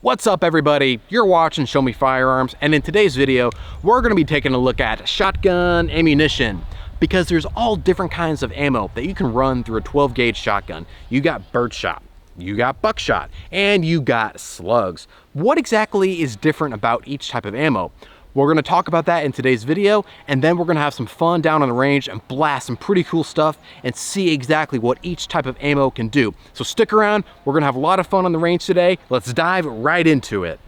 What's up everybody? You're watching Show Me Firearms, and in today's video we're going to be taking a look at shotgun ammunition, because there's all different kinds of ammo that you can run through a 12 gauge shotgun. You got Birdshot, you got Buckshot, and you got Slugs. What exactly is different about each type of ammo? We're going to talk about that in today's video, and then we're going to have some fun down on the range and blast some pretty cool stuff and see exactly what each type of ammo can do. So stick around, we're going to have a lot of fun on the range today. Let's dive right into it.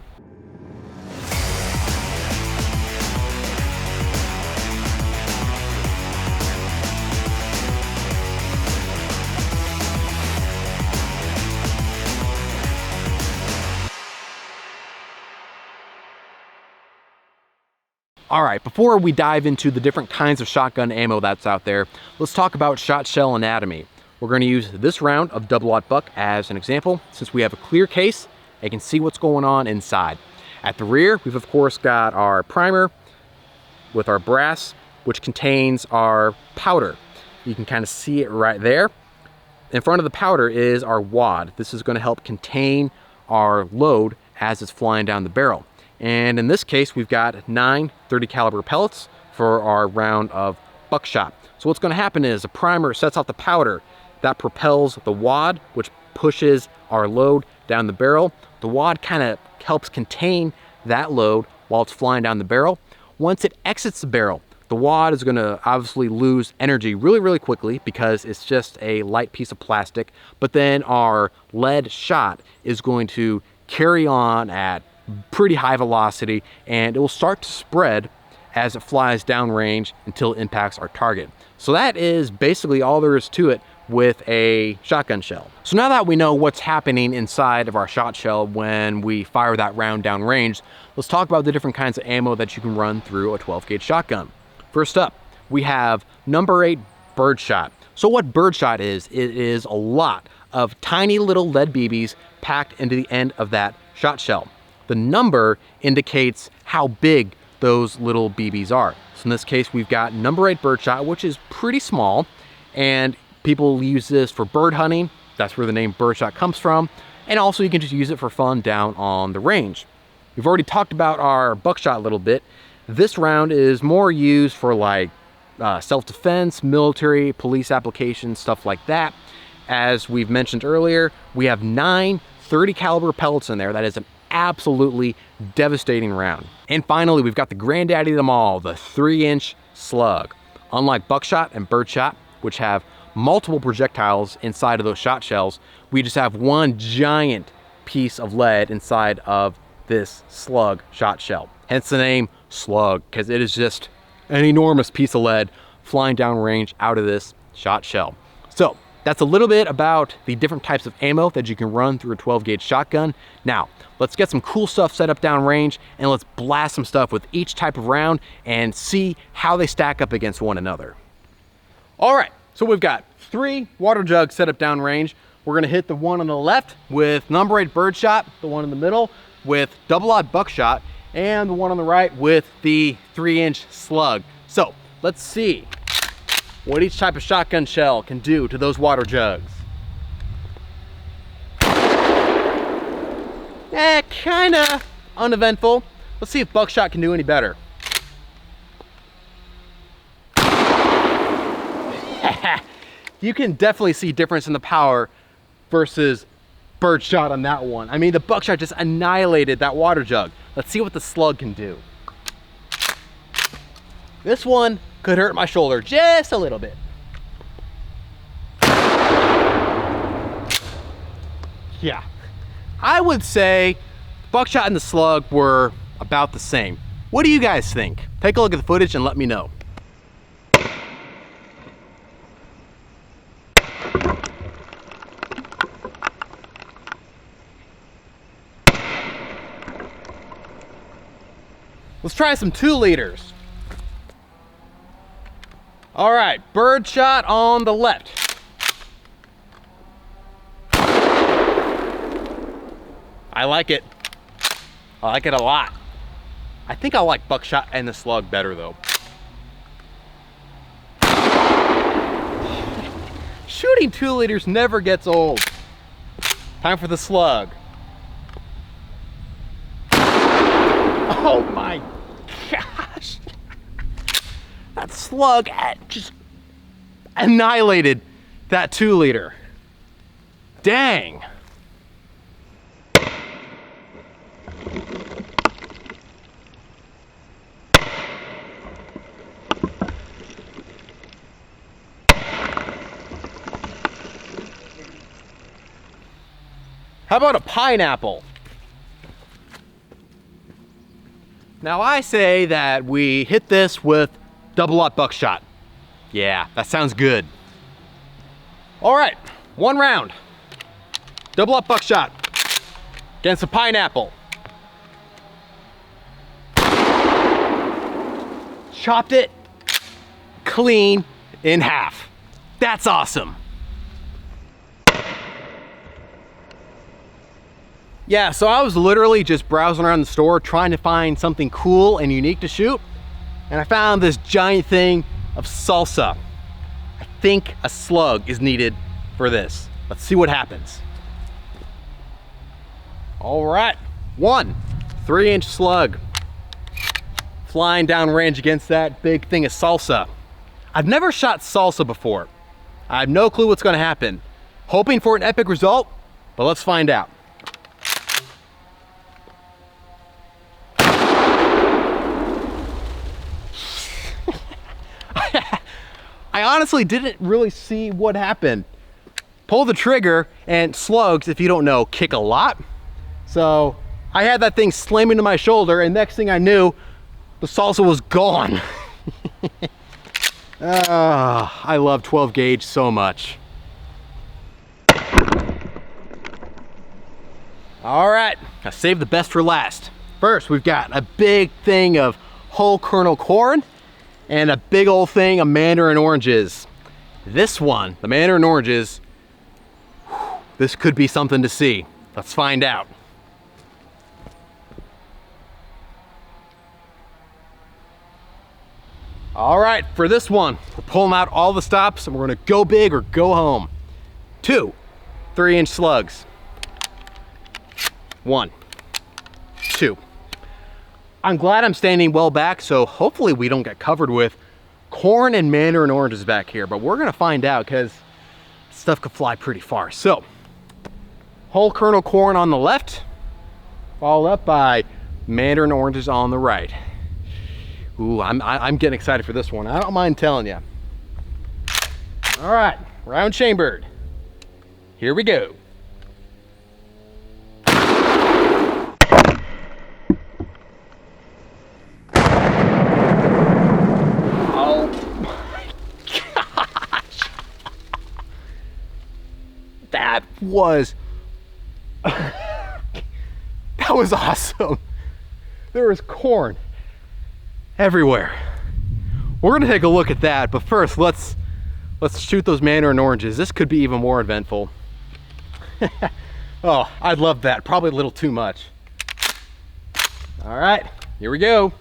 All right, before we dive into the different kinds of shotgun ammo that's out there, let's talk about shot shell anatomy. We're going to use this round of double-aught buck as an example. Since we have a clear case, I can see what's going on inside. At the rear, we've of course got our primer with our brass, which contains our powder. You can kind of see it right there. In front of the powder is our wad. This is going to help contain our load as it's flying down the barrel. And in this case, we've got 9 .30 caliber pellets for our round of Buckshot. So what's going to happen is the primer sets off the powder that propels the wad, which pushes our load down the barrel. The wad kind of helps contain that load while it's flying down the barrel. Once it exits the barrel, the wad is going to obviously lose energy really quickly because it's just a light piece of plastic. But then our lead shot is going to carry on at pretty high velocity, and it will start to spread as it flies downrange until it impacts our target. So that is basically all there is to it with a shotgun shell. So now that we know what's happening inside of our shot shell when we fire that round downrange, let's talk about the different kinds of ammo that you can run through a 12 gauge shotgun. First up, we have number 8 Birdshot. So what Birdshot is, it is a lot of tiny little lead BBs packed into the end of that shot shell. The number indicates how big those little BBs are. So in this case, we've got number 8 Birdshot, which is pretty small, and people use this for bird hunting. That's where the name Birdshot comes from. And also you can just use it for fun down on the range. We've already talked about our Buckshot a little bit. This round is more used for like self-defense, military, police applications, stuff like that. As we've mentioned earlier, we have 9 .30 caliber pellets in there. That is an absolutely devastating round. And finally, we've got the granddaddy of them all, the 3-inch slug. Unlike Buckshot and Birdshot, which have multiple projectiles inside of those shot shells, we just have one giant piece of lead inside of this slug shot shell. Hence the name Slug, because it is just an enormous piece of lead flying downrange out of this shot shell. So that's a little bit about the different types of ammo that you can run through a 12 gauge shotgun. Now, let's get some cool stuff set up downrange, and let's blast some stuff with each type of round and see how they stack up against one another. All right, so we've got 3 water jugs set up downrange. We're gonna hit the one on the left with number 8 Birdshot, the one in the middle with double-aught Buckshot, and the one on the right with the 3-inch Slug. So let's see what each type of shotgun shell can do to those water jugs. Kinda uneventful. Let's see if Buckshot can do any better. You can definitely see difference in the power versus Birdshot on that one. I mean, the Buckshot just annihilated that water jug. Let's see what the Slug can do. This one could hurt my shoulder just a little bit. Yeah, I would say Buckshot and the Slug were about the same. What do you guys think? Take a look at the footage and let me know. Let's try some 2 liters. All right, Birdshot on the left. I like it. I like it a lot. I think I like Buckshot and the Slug better though. Shooting 2 liters never gets old. Time for the Slug. Oh my gosh. That slug just annihilated that 2-liter. Dang. How about a pineapple? Now I say that we hit this with double-aught buckshot. Yeah, that sounds good. All right, 1 round. Double-aught buckshot against a pineapple. Chopped it clean in half. That's awesome. Yeah, so I was literally just browsing around the store trying to find something cool and unique to shoot, and I found this giant thing of salsa. I think a slug is needed for this. Let's see what happens. All right, 1 3-inch slug flying down range against that big thing of salsa. I've never shot salsa before. I have no clue what's gonna happen. Hoping for an epic result, but let's find out. I honestly didn't really see what happened. Pull the trigger, and slugs, if you don't know, kick a lot. So I had that thing slam into my shoulder, and next thing I knew, the salsa was gone. I love 12 gauge so much. All right, I saved the best for last. First, we've got a big thing of whole kernel corn and a big old thing of mandarin oranges. This one, the mandarin oranges, this could be something to see. Let's find out. All right, for this one, we're pulling out all the stops and we're gonna go big or go home. 2 3-inch slugs. 1 2. I'm glad I'm standing well back, so hopefully we don't get covered with corn and mandarin oranges back here, but we're gonna find out because stuff could fly pretty far. So, whole kernel corn on the left, followed up by mandarin oranges on the right. Ooh, I'm getting excited for this one. I don't mind telling you. All right, round chambered. Here we go. That was awesome. There was corn everywhere. We're gonna take a look at that, but first let's shoot those mandarin oranges. This could be even more eventful. Oh, I'd love that. Probably a little too much. All right, here we go.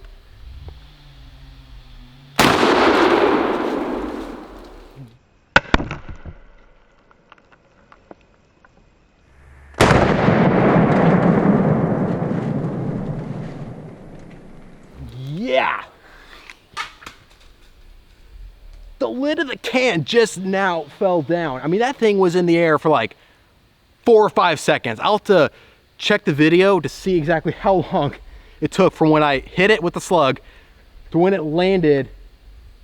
Yeah. The lid of the can just now fell down. I mean, that thing was in the air for like 4 or 5 seconds. I'll have to check the video to see exactly how long it took from when I hit it with the slug to when it landed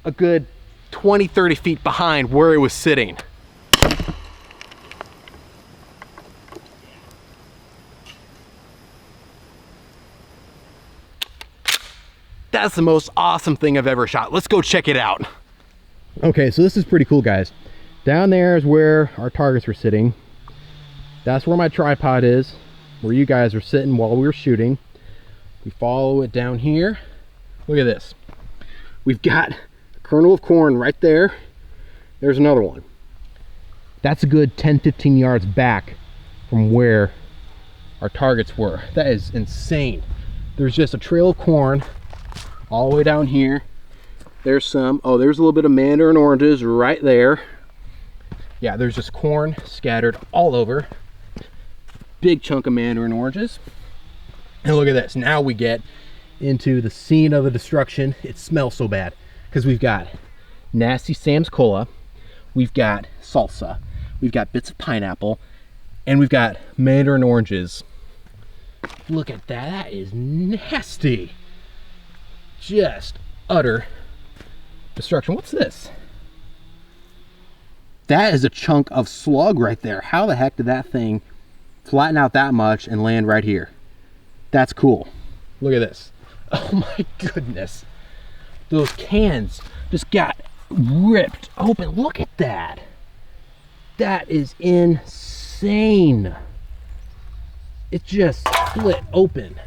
a good 20, 30 feet behind where it was sitting. That's the most awesome thing I've ever shot. Let's go check it out. Okay, so this is pretty cool, guys. Down there is where our targets were sitting. That's where my tripod is, where you guys were sitting while we were shooting. We follow it down here. Look at this. We've got a kernel of corn right there. There's another one. That's a good 10, 15 yards back from where our targets were. That is insane. There's just a trail of corn all the way down here. There's some, oh, there's a little bit of mandarin oranges right there. Yeah, there's just corn scattered all over. Big chunk of mandarin oranges. And look at this, now we get into the scene of the destruction. It smells so bad because we've got nasty Sam's Cola, we've got salsa, we've got bits of pineapple, and we've got mandarin oranges. Look at that, that is nasty. Just utter destruction. What's this? That is a chunk of slug right there. How the heck did that thing flatten out that much and land right here? That's cool. Look at this. Oh my goodness. Those cans just got ripped open. Look at that. That is insane. It just split open.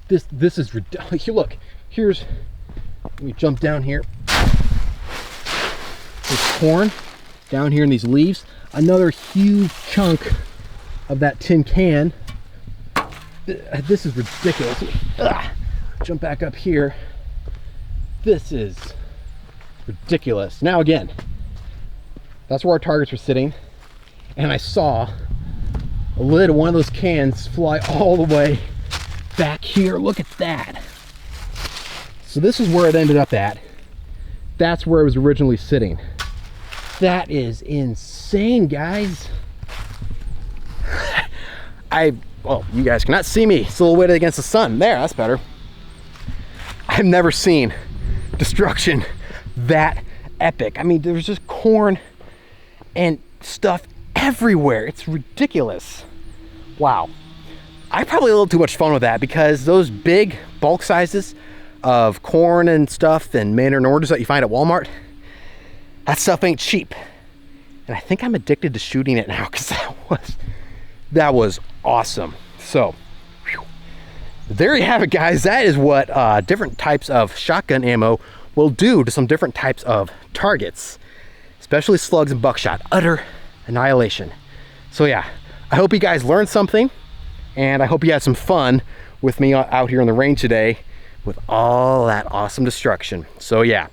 This is ridiculous. Look, here's, let me jump down here. There's corn down here in these leaves. Another huge chunk of that tin can. This is ridiculous. Jump back up here. This is ridiculous. Now again, that's where our targets were sitting, and I saw a lid of one of those cans fly all the way back here. Look at that. So this is where it ended up at. That's where it was originally sitting. That is insane, guys. Well, you guys cannot see me silhouetted against the sun. There, that's better. I've never seen destruction that epic. I mean, there's just corn and stuff everywhere. It's ridiculous. Wow. I had probably a little too much fun with that because those big bulk sizes of corn and stuff and mandarin oranges that you find at Walmart, that stuff ain't cheap. And I think I'm addicted to shooting it now because that was awesome. So whew, there you have it, guys. That is what different types of shotgun ammo will do to some different types of targets, especially slugs and buckshot. Utter annihilation. So yeah, I hope you guys learned something, and I hope you had some fun with me out here on the range today with all that awesome destruction. So yeah,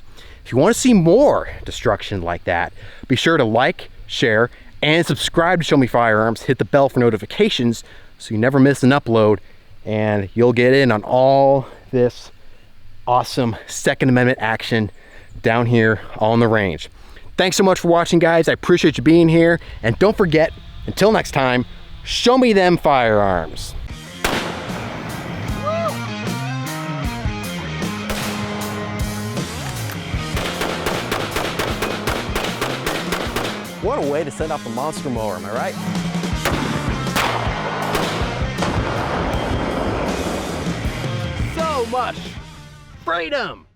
if you want to see more destruction like that, be sure to like, share, and subscribe to Show Me Firearms. Hit the bell for notifications so you never miss an upload, and you'll get in on all this awesome Second Amendment action down here on the range. Thanks so much for watching, guys. I appreciate you being here, and don't forget, until next time, show me them firearms. What a way to send off the monster mower, am I right? So much freedom!